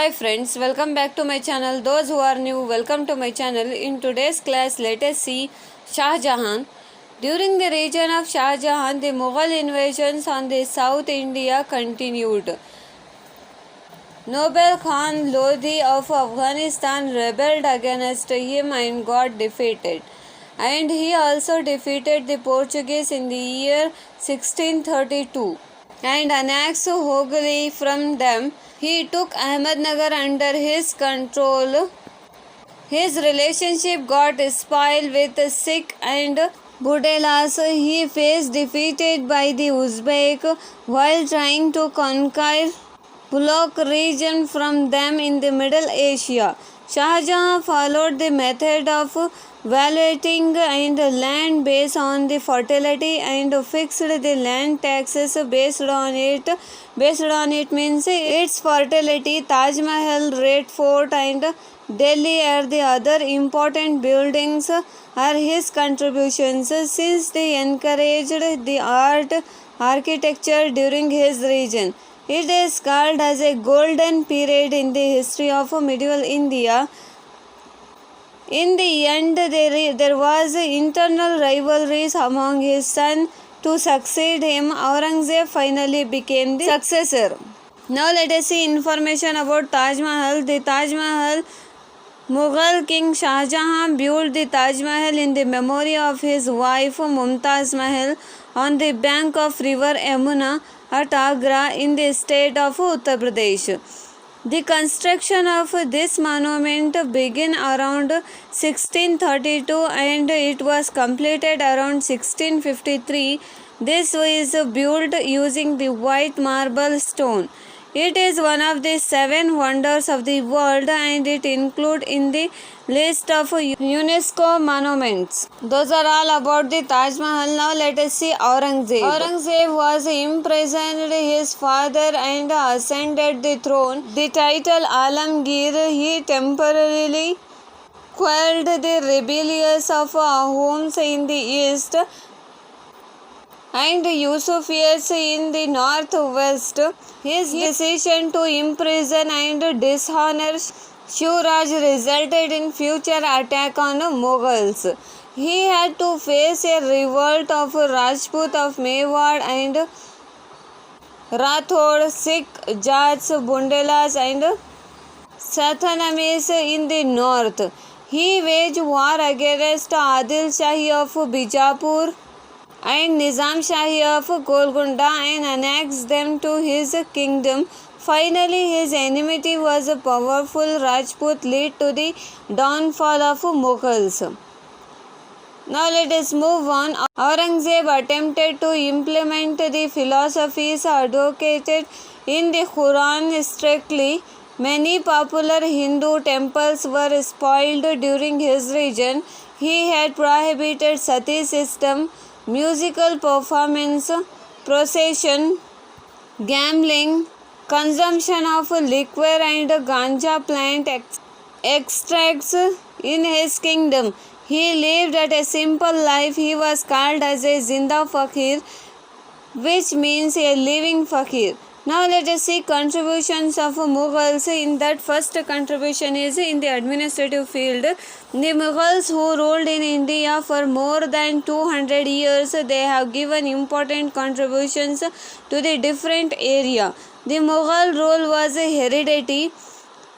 Hi friends, welcome back to my channel. Those who are new, welcome to my channel. In today's class, let us see Shah Jahan. During the reign of Shah Jahan, the Mughal invasions on the South India continued. Nobel Khan Lodi of Afghanistan rebelled against him and got defeated. And he also defeated the Portuguese in the year 1632 and annexed Hooghly from them. He took Ahmednagar under his control. His relationship got spoiled with Sikh and Budelas. He faced defeated by the Uzbek while trying to conquer Bulaq region from them in the Middle Asia. Shah Jahan followed the method of valuating and land based on the fertility and fixed the land taxes based on it. Based on it means its fertility. Taj Mahal, Red Fort and Delhi are the other important buildings are his contributions since they encouraged the architecture during his reign. It is called as a golden period in the history of medieval India. In the end, there was internal rivalries among his son to succeed him. Aurangzeb finally became the successor. Now let us see information about Taj Mahal. The Taj Mahal, Mughal King Shah Jahan built the Taj Mahal in the memory of his wife Mumtaz Mahal on the bank of river Yamuna at Agra in the state of Uttar Pradesh. The construction of this monument began around 1632 and it was completed around 1653. This was built using the white marble stone. It is one of the 7 wonders of the world and it included in the list of UNESCO monuments. Those are all about the Taj Mahal. Now let us see Aurangzeb. Aurangzeb was imprisoned his father and ascended the throne. The title Alamgir, he temporarily quelled the rebellions of Ahoms in the east and Yusufites in the northwest. His decision to imprison and dishonor Shivraj resulted in future attack on Mughals. He had to face a revolt of Rajput of Mewar and Rathod, Sikh, Jats, Bundelas and Sathanamis in the north. He waged war against Adil Shahi of Bijapur and Nizam Shahi of Golconda and annexed them to his kingdom. Finally, his enmity was a powerful Rajput lead to the downfall of Mughals. Now let us move on. Aurangzeb attempted to implement the philosophies advocated in the Quran strictly. Many popular Hindu temples were spoiled during his reign. He had prohibited sati system, musical performance, procession, gambling, consumption of liquor and ganja plant extracts in his kingdom. He lived at a simple life. He was called as a Zinda Fakir, which means a living fakir. Now let us see contributions of Mughals. In that first contribution is in the administrative field. The Mughals who ruled in India for more than 200 years, they have given important contributions to the different area. The Mughal rule was hereditary.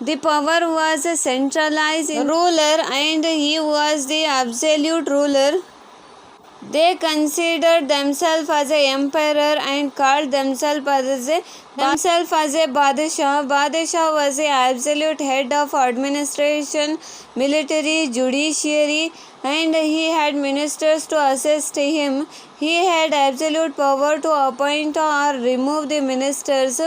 The power was centralized ruler and he was the absolute ruler. They considered themselves as a emperor and called themselves as a Badshah. Badshah was the absolute head of administration, military, judiciary and he had ministers to assist him. He had absolute power to appoint or remove the ministers,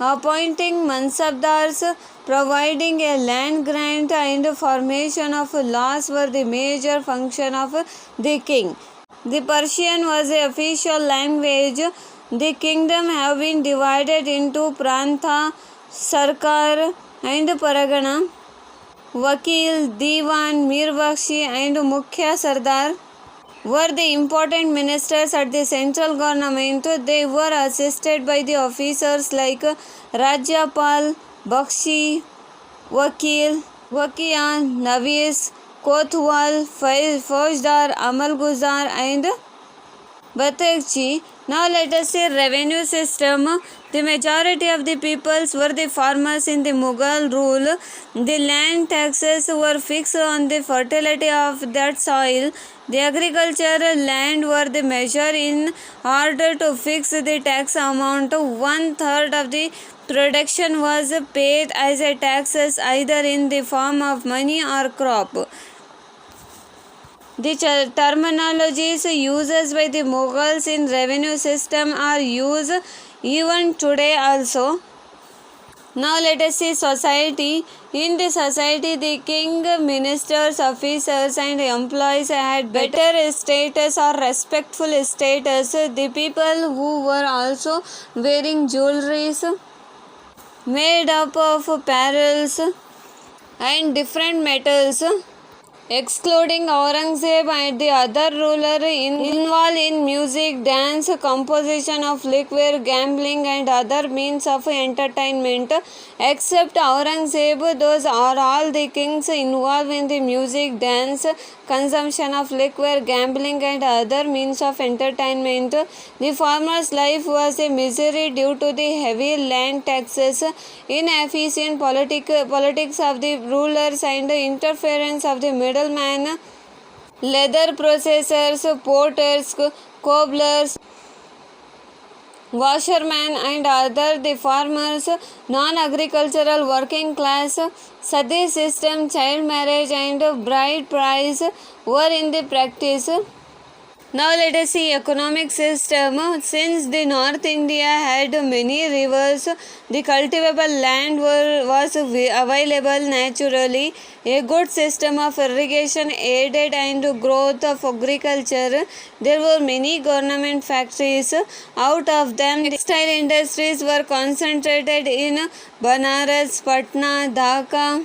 appointing mansabdars, providing a land grant and formation of laws were the major function of the king. The Persian was the official language. The kingdom have been divided into Prantha, Sarkar and Paragana. Vakil, Diwan, Mir Bakshi and Mukhya Sardar were the important ministers at the central government. They were assisted by the officers like Rajyapal, Bakshi, Wakil, Wakia, Navis, Kotwal, Faujdar, Amal Guzar, and Batakchi. Now let us say revenue system. The majority of the peoples were the farmers in the Mughal rule. The land taxes were fixed on the fertility of that soil. The agricultural land were the measure in order to fix the tax amount. 1/3 of the production was paid as a taxes either in the form of money or crop. The terminologies used by the Mughals in revenue system are used even today also. Now let us see society. In the society, the king, ministers, officers and employees had better status or respectful status. The people who were also wearing jewelries made up of pearls and different metals, excluding Aurangzeb and the other ruler involved in music, dance, composition of liquor, gambling and other means of entertainment. Except Aurangzeb, those are all the kings involved in the music, dance, consumption of liquor, gambling and other means of entertainment. The farmer's life was a misery due to the heavy land taxes, inefficient politics of the rulers and interference of the middleman, leather processors, porters, cobblers, washermen and other the farmers, non-agricultural working class, sati system, child marriage and bride price were in the practice. Now let us see economic system. Since the North India had many rivers, the cultivable land was available naturally. A good system of irrigation aided and growth of agriculture. There were many government factories. Out of them, textile industries were concentrated in Banaras, Patna, Dhaka,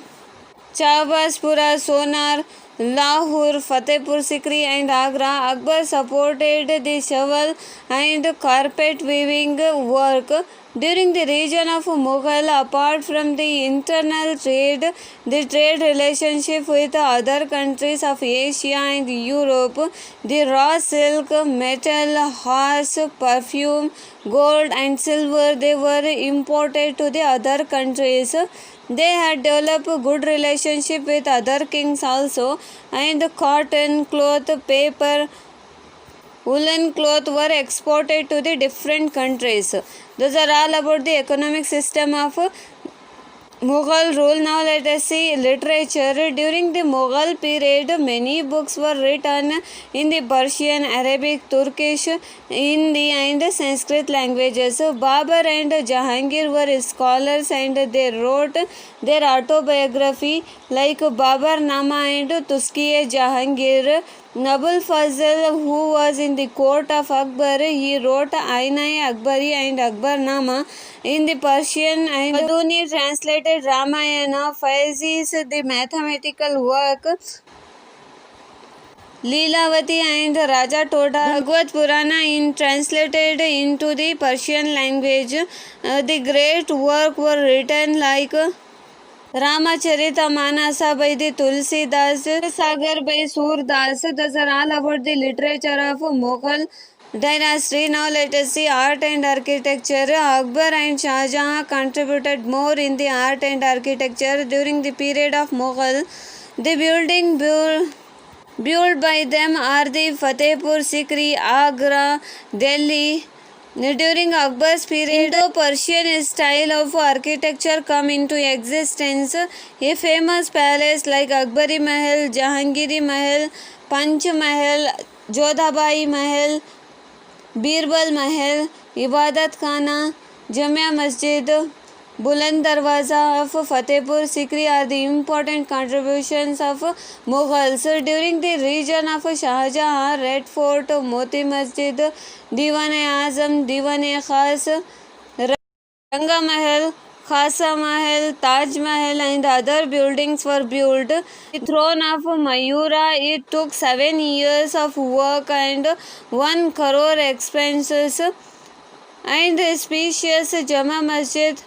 Chabashpura, Sonar, Lahore, Fatehpur Sikri and Agra. Akbar supported the shovel and carpet weaving work. During the region of Mughal, apart from the internal trade, the trade relationship with other countries of Asia and Europe, the raw silk, metal, horse, perfume, gold and silver, they were imported to the other countries. They had developed good relationship with other kings also, and cotton, cloth, paper, woolen cloth were exported to the different countries. Those are all about the economic system of Mughal rule. Now let us see literature. During the Mughal period, many books were written in the Persian, Arabic, Turkish, Hindi and Sanskrit languages. Babur and Jahangir were scholars and they wrote their autobiography like Babar Nama and Tuski-e-Jahangir. Nabul Fazl, who was in the court of Akbar, he wrote Aina-e-Akbari and Akbar Nama in the Persian, and Maduni translated Ramayana. Faizi's the mathematical work, Leelavati and Raja Toda, Bhagavad Purana translated into the Persian language. The great work were written like Ramacharita Manasa by the Tulsidas, Sagar by Surdas. Those are all about the literature of Mughal dynasty. Now let us see art and architecture. Akbar and Shah Jahan contributed more in the art and architecture during the period of Mughal. The building built by them are the Fatehpur Sikri, Agra, Delhi. During Akbar's period, Indo-Persian style of architecture come into existence. A famous palace like Akbari Mahal, Jahangiri Mahal, Panch Mahal, Jodhabai Mahal, Birbal Mahal, Ibadat Khana, Jamia Masjid, Buland Darwaza of Fatehpur Sikri are the important contributions of Mughals. During the region of Shah Jahan, Red Fort, Moti Masjid, Diwan-e-Azam, Diwan-e-Khas, Ranga Mahal, Khasa Mahal, Taj Mahal and other buildings were built. The throne of Mayura, it took 7 years of work and 1 crore expenses, and spacious Jama Masjid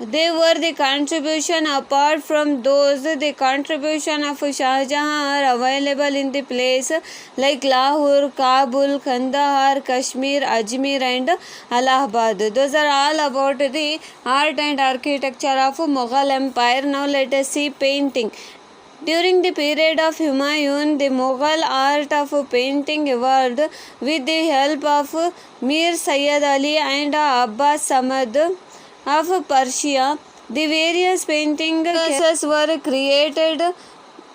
They were the contribution. Apart from those, the contribution of Shah Jahan are available in the place like Lahore, Kabul, Kandahar, Kashmir, Ajmer and Allahabad. Those are all about the art and architecture of Mughal Empire. Now let us see painting. During the period of Humayun, the Mughal art of painting evolved with the help of Mir Sayyid Ali and Abbas Samad of Persia. The various painting cases were created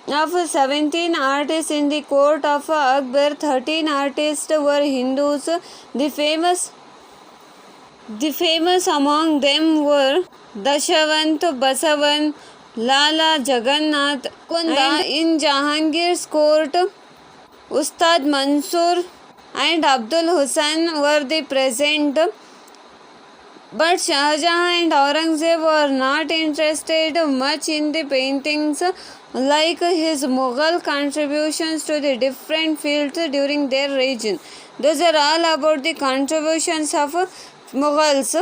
of 17 artists in the court of Akbar. 13 artists were Hindus. The famous among them were Dashawant Basavan, Lala Jagannath, and in Jahangir's court, Ustad Mansur and Abdul Hussain were the present. But Shah Jahan and Aurangzeb were not interested much in the paintings like his Mughal contributions to the different fields during their reign. Those are all about the contributions of Mughals.